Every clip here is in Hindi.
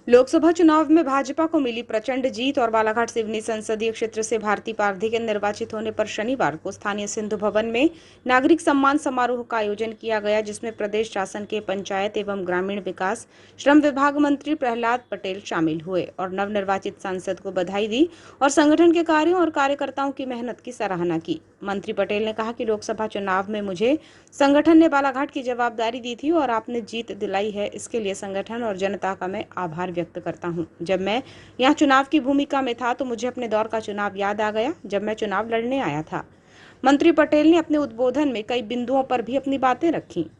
लोकसभा चुनाव में भाजपा को मिली प्रचंड जीत और बालाघाट सिवनी संसदीय क्षेत्र से भारती पारधी के निर्वाचित होने पर शनिवार को स्थानीय सिंधु भवन में नागरिक सम्मान समारोह का आयोजन किया गया, जिसमें प्रदेश शासन के पंचायत एवं ग्रामीण विकास श्रम विभाग मंत्री प्रहलाद पटेल शामिल हुए और नवनिर्वाचित सांसद को बधाई दी और संगठन के कार्यों और कार्यकर्ताओं की मेहनत की सराहना की। मंत्री पटेल ने कहा कि लोकसभा चुनाव में मुझे संगठन ने बालाघाट की जवाबदारी दी थी और आपने जीत दिलाई है, इसके लिए संगठन और जनता का मैं आभार व्यक्त करता हूं। जब मैं यहां चुनाव की भूमिका में था तो मुझे अपने दौर का चुनाव याद आ गया, जब मैं चुनाव लड़ने आया था। मंत्री पटेल ने अपने उद्बोधन में कई बिंदुओं पर भी अपनी बातें रखी।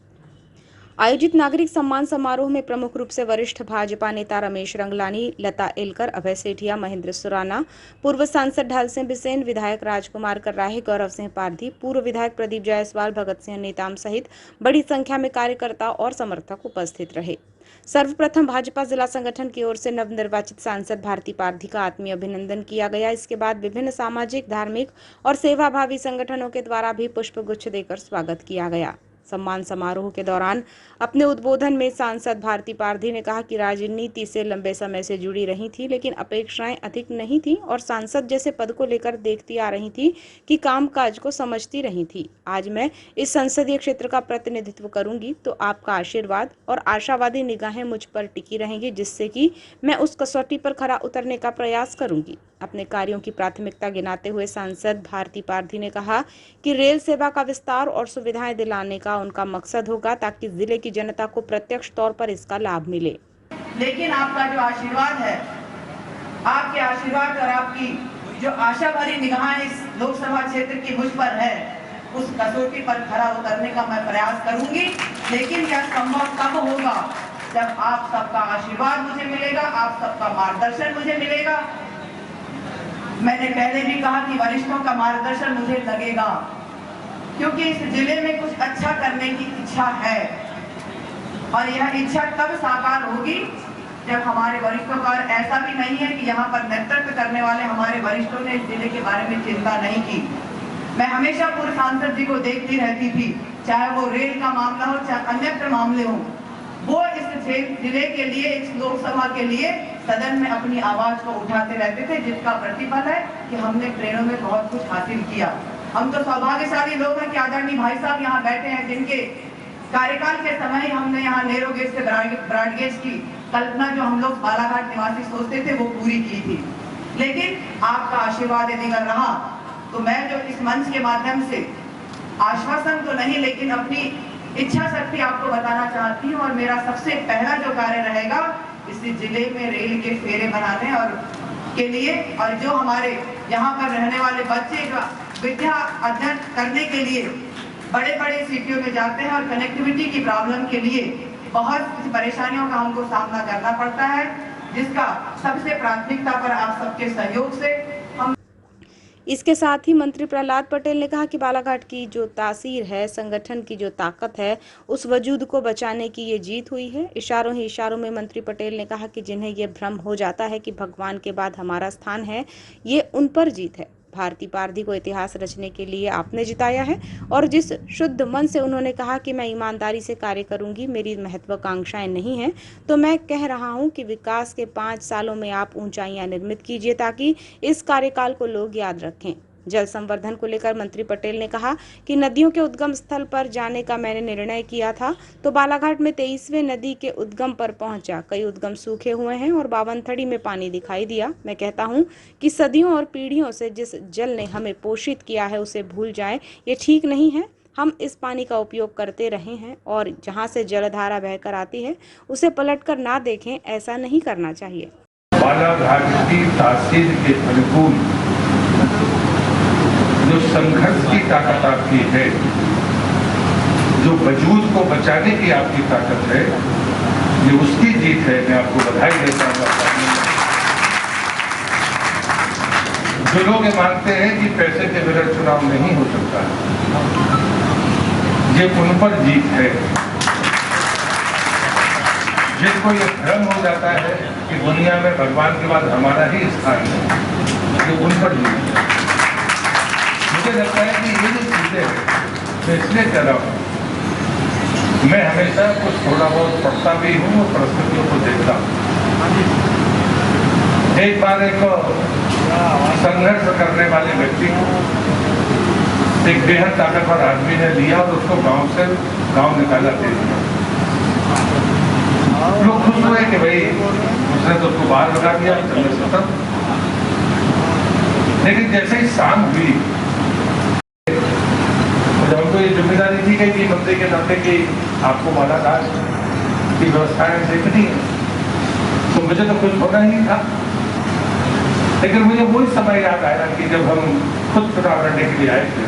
आयोजित नागरिक सम्मान समारोह में प्रमुख रूप से वरिष्ठ भाजपा नेता रमेश रंगलानी, लता एलकर, अभय सेठिया, महेंद्र सुराना, पूर्व सांसद ढाल सिंह बिसेन, विधायक राजकुमार कर्राहे, गौरव सिंह पारधी, पूर्व विधायक प्रदीप जायसवाल, भगत सिंह नेताम सहित बड़ी संख्या में कार्यकर्ता और समर्थक उपस्थित रहे। सर्वप्रथम भाजपा जिला संगठन की ओर से नवनिर्वाचित सांसद भारती पारधी का आत्मीय अभिनंदन किया गया। इसके बाद विभिन्न सामाजिक, धार्मिक और सेवाभावी संगठनों के द्वारा भी पुष्पगुच्छ देकर स्वागत किया गया। सम्मान समारोह के दौरान अपने उद्बोधन में सांसद भारती पारधी ने कहा कि राजनीति से लंबे समय से जुड़ी रही थी, लेकिन अपेक्षाएं अधिक नहीं थी और सांसद जैसे पद को लेकर देखती आ रही थी कि कामकाज को समझती रही थी। आज मैं इस संसदीय क्षेत्र का प्रतिनिधित्व करूंगी तो आपका आशीर्वाद और आशावादी निगाहें मुझ पर टिकी रहेंगी, जिससे कि मैं उस कसौटी पर खरा उतरने का प्रयास करूंगी। अपने कार्यों की प्राथमिकता गिनाते हुए सांसद भारती पारधी ने कहा कि रेल सेवा का विस्तार और सुविधाएं दिलाने का उनका मकसद होगा, ताकि जिले की जनता को प्रत्यक्ष तौर पर इसका लाभ मिले। लेकिन आपका जो आशीर्वाद है, आपके आशीर्वाद और आपकी जो आशा भरी निगाहें इस लोकसभा क्षेत्र की मुझ पर है, उस कसौटी पर खरा उतरने का मैं प्रयास करूंगी। लेकिन यह संभव तब होगा जब आप सबका आशीर्वाद मुझे मिलेगा, आप सबका मार्गदर्शन मुझे मिलेगा। मैंने पहले भी कहा कि वरिष्ठों का मार्गदर्शन मुझे लगेगा, क्योंकि इस जिले में कुछ अच्छा करने की इच्छा है और यह इच्छा तब साकार होगी जब हमारे वरिष्ठों का, ऐसा भी नहीं है कि यहाँ पर नेतृत्व करने वाले हमारे वरिष्ठों ने इस जिले के बारे में चिंता नहीं की। मैं हमेशा पूर्व सांसद जी को देखती रहती थी, चाहे वो रेल का मामला हो, चाहे अन्य मामले हो, वो इस जिले के लिए, इस लोकसभा के लिए सदन में अपनी आवाज को उठाते रहते थे, जिसका प्रतिफल है कि हमने ट्रेनों में बहुत कुछ हासिल किया। हम तो सौभाग्यशाली लोग हैं कि आदरणीय भाई साहब यहाँ बैठे हैं, जिनके कार्यकाल के समय हमने यहाँ नैरो गेज से ब्रॉड गेज की कल्पना जो हम लोग बालाघाट निवासी सोचते थे वो पूरी की थी। लेकिन आपका आशीर्वाद यदि रहा तो मैं जो इस मंच के माध्यम से आश्वासन तो नहीं, लेकिन अपनी इच्छा शक्ति आपको बताना चाहती हूँ। और मेरा सबसे पहला जो कार्य रहेगा इस जिले में रेल के फेरे बनाने और के लिए, और जो हमारे यहाँ पर रहने वाले बच्चे जो विद्या अध्ययन करने के लिए बड़े बड़े सिटियों में जाते हैं और कनेक्टिविटी की प्रॉब्लम के लिए बहुत परेशानियों का हमको सामना करना पड़ता है, जिसका सबसे प्राथमिकता पर आप सबके सहयोग से हम। इसके साथ ही मंत्री प्रहलाद पटेल ने कहा कि बालाघाट की जो तासीर है, संगठन की जो ताकत है, उस वजूद को बचाने की ये जीत हुई है। इशारों ही इशारों में मंत्री पटेल ने कहा कि जिन्हें ये भ्रम हो जाता है कि भगवान के बाद हमारा स्थान है, ये उन पर जीत है। भारती पारधी को इतिहास रचने के लिए आपने जिताया है और जिस शुद्ध मन से उन्होंने कहा कि मैं ईमानदारी से कार्य करूंगी, मेरी महत्वाकांक्षाएं नहीं हैं, तो मैं कह रहा हूं कि विकास के 5 सालों में आप ऊंचाइयां निर्मित कीजिए, ताकि इस कार्यकाल को लोग याद रखें। जल संवर्धन को लेकर मंत्री पटेल ने कहा कि नदियों के उद्गम स्थल पर जाने का मैंने निर्णय किया था, तो बालाघाट में 23वें नदी के उद्गम पर पहुंचा। कई उद्गम सूखे हुए हैं और 52 में पानी दिखाई दिया। मैं कहता हूं कि सदियों और पीढ़ियों से जिस जल ने हमें पोषित किया है उसे भूल जाएं, ये ठीक नहीं है। हम इस पानी का उपयोग करते रहे हैं और जहां से जलधारा बहकर आती है उसे पलटकर ना देखें, ऐसा नहीं करना चाहिए। बालाघाट की तासीर के अनुकूल जो संघर्ष की ताकत आपकी है, जो वजूद को बचाने की आपकी ताकत है, ये उसकी जीत है। मैं आपको बधाई देता हूँ। जो लोग ये मानते हैं कि पैसे के बगैर चुनाव नहीं हो सकता, ये उन पर जीत है। जिनको ये भ्रम हो जाता है कि दुनिया में भगवान के बाद हमारा ही स्थान है, ये उन पर जीत है। मुझे लगता है कि ये जो चीजें हैं, मैं इसलिए कह रहा हूँ, मैं हमेशा कुछ थोड़ा बहुत पढ़ता भी हूँ और परिस्थितियों को देखता हूँ। एक बार एक संघर्ष करने वाले व्यक्ति को एक बेहद ताकतवर आदमी ने लिया और उसको गांव निकाला दे दिया। लोग खुश हुए कि भाई उसने तो उसको बाहर लगा दिया, खत्म। लेकिन जैसे ही शाम हुई तो हमको ये जिम्मेदारी दी गई कि मंत्री के नाते की आपको बालाघाट की व्यवस्थाएं देखनी है, तो मुझे तो कुछ होना ही था। लेकिन मुझे वही समय याद आया कि जब हम खुद चुनाव लड़ने के लिए आए थे,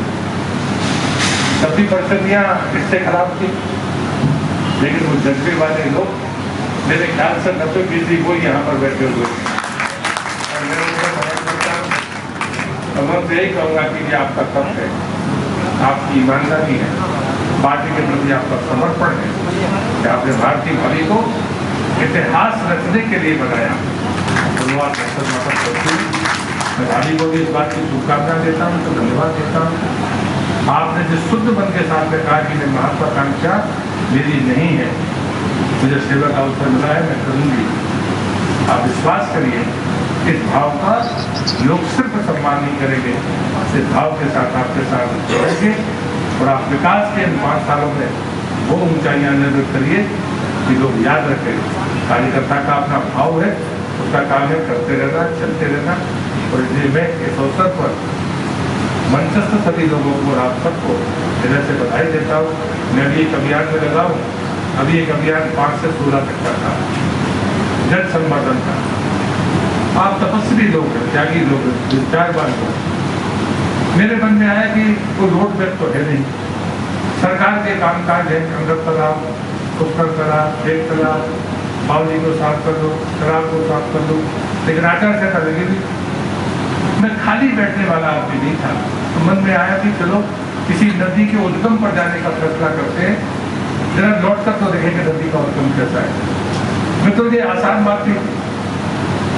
तब भी परिस्थितियां इससे खराब थी, लेकिन वो जज्बे वाले लोग मेरे ख्याल से 90% वो यहाँ पर बैठे हुए थे। और मैं उनको बहुत करता हूँ और मैं तो यही कहूँगा कि ये आपका कर्तव्य है, आपकी ईमानदारी है, पार्टी के प्रति आपका समर्पण है कि आपने भारतीय भावी को इतिहास रचने के लिए बनाया। धन्यवाद करती हूँ। मैं भाभी को भी इस बात की शुभकामना देता हूँ, तो धन्यवाद देता हूँ। आपने जिस शुद्ध मन के साथ में कहा कि मैं महत्वाकांक्षा मेरी नहीं है, मुझे सेवा का अवसर मिला है, मैं करूँगी। आप विश्वास करिए, इस भाव का लोग सिर्फ सम्मान नहीं करेंगे, इस भाव के साथ आपके साथ जुड़ेंगे और आप विकास के इन 5 सालों में वो ऊंचाइयां निर्मित करिए कि लोग याद रखें। कार्यकर्ता का अपना भाव है, उसका काम है करते रहना, चलते रहना। और इसलिए मैं इस अवसर पर मंचस्थ सभी लोगों को और आप सबको हृदय से बधाई देता हूँ। मैं भी एक अभियान में लगा हूँ। अभी एक अभियान 5 से 16 तक का था, जन संवर्धन का। आप तपस्वी लोग हैं, त्यागी लोग हैं, विचारवान लोग। मेरे मन में आया कि कोई रोड मैप तो है नहीं, सरकार के कामकाज है, अंदर तालाब, पुष्कर तालाब, एक तालाब, बावली को साफ कर दो, तालाब को साफ कर दो, लेकिन आचार संहिता लगी हुई। मैं खाली बैठने वाला आदमी नहीं था, तो मन में आया कि चलो किसी नदी के उद्गम पर जाने का फैसला करते हैं, जरा लौट कर तो देखेंगे नदी का उद्गम कैसा है। मैं तो ये आसान बात थी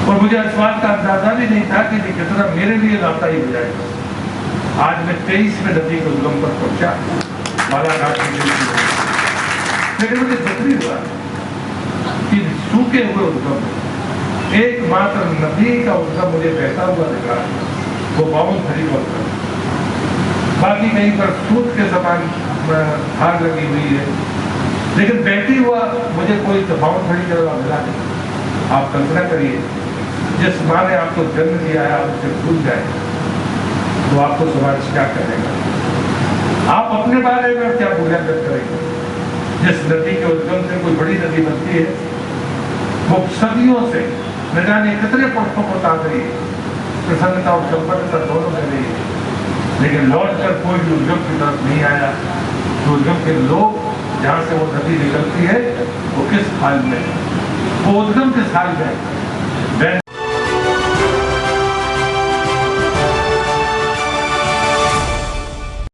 और मुझे इस बात का अंदाजा भी नहीं था कि कितना मेरे लिए लाभदायी हो जाएगा। आज मैं 23 में नदी के उद्गम पर पहुंचा, बालाघाट में। लेकिन मुझे जरूरी हुआ कि सूखे हुए उद्गम, एकमात्र नदी का उद्गम मुझे बहता हुआ दिखा, वो बावनथली का उद्गम। बाकी कहीं पर सूत के समान खाद लगी हुई है, लेकिन बहती हुआ मुझे कोई बावनथली का मिला नहीं। आप कल्पना करिए, जिस माँ ने आपको जन्म दिया है, आप उससे भूल जाए तो आपको समाज क्या करेगा। आप अपने बारे में क्या मूल्यांकन करेंगे। जिस नदी के उद्गम से कोई बड़ी नदी बनती है, वो सदियों से न जाने कितने पुष्पों को ताक रही है, प्रसन्नता और संपन्नता दोनों में रही है, लेकिन लौट कर कोई भी उद्गम की तरफ नहीं आया। तो उद्गम के लोग जहाँ से वो नदी निकलती है वो किस हाल में, वो उद्गम किस हाल में,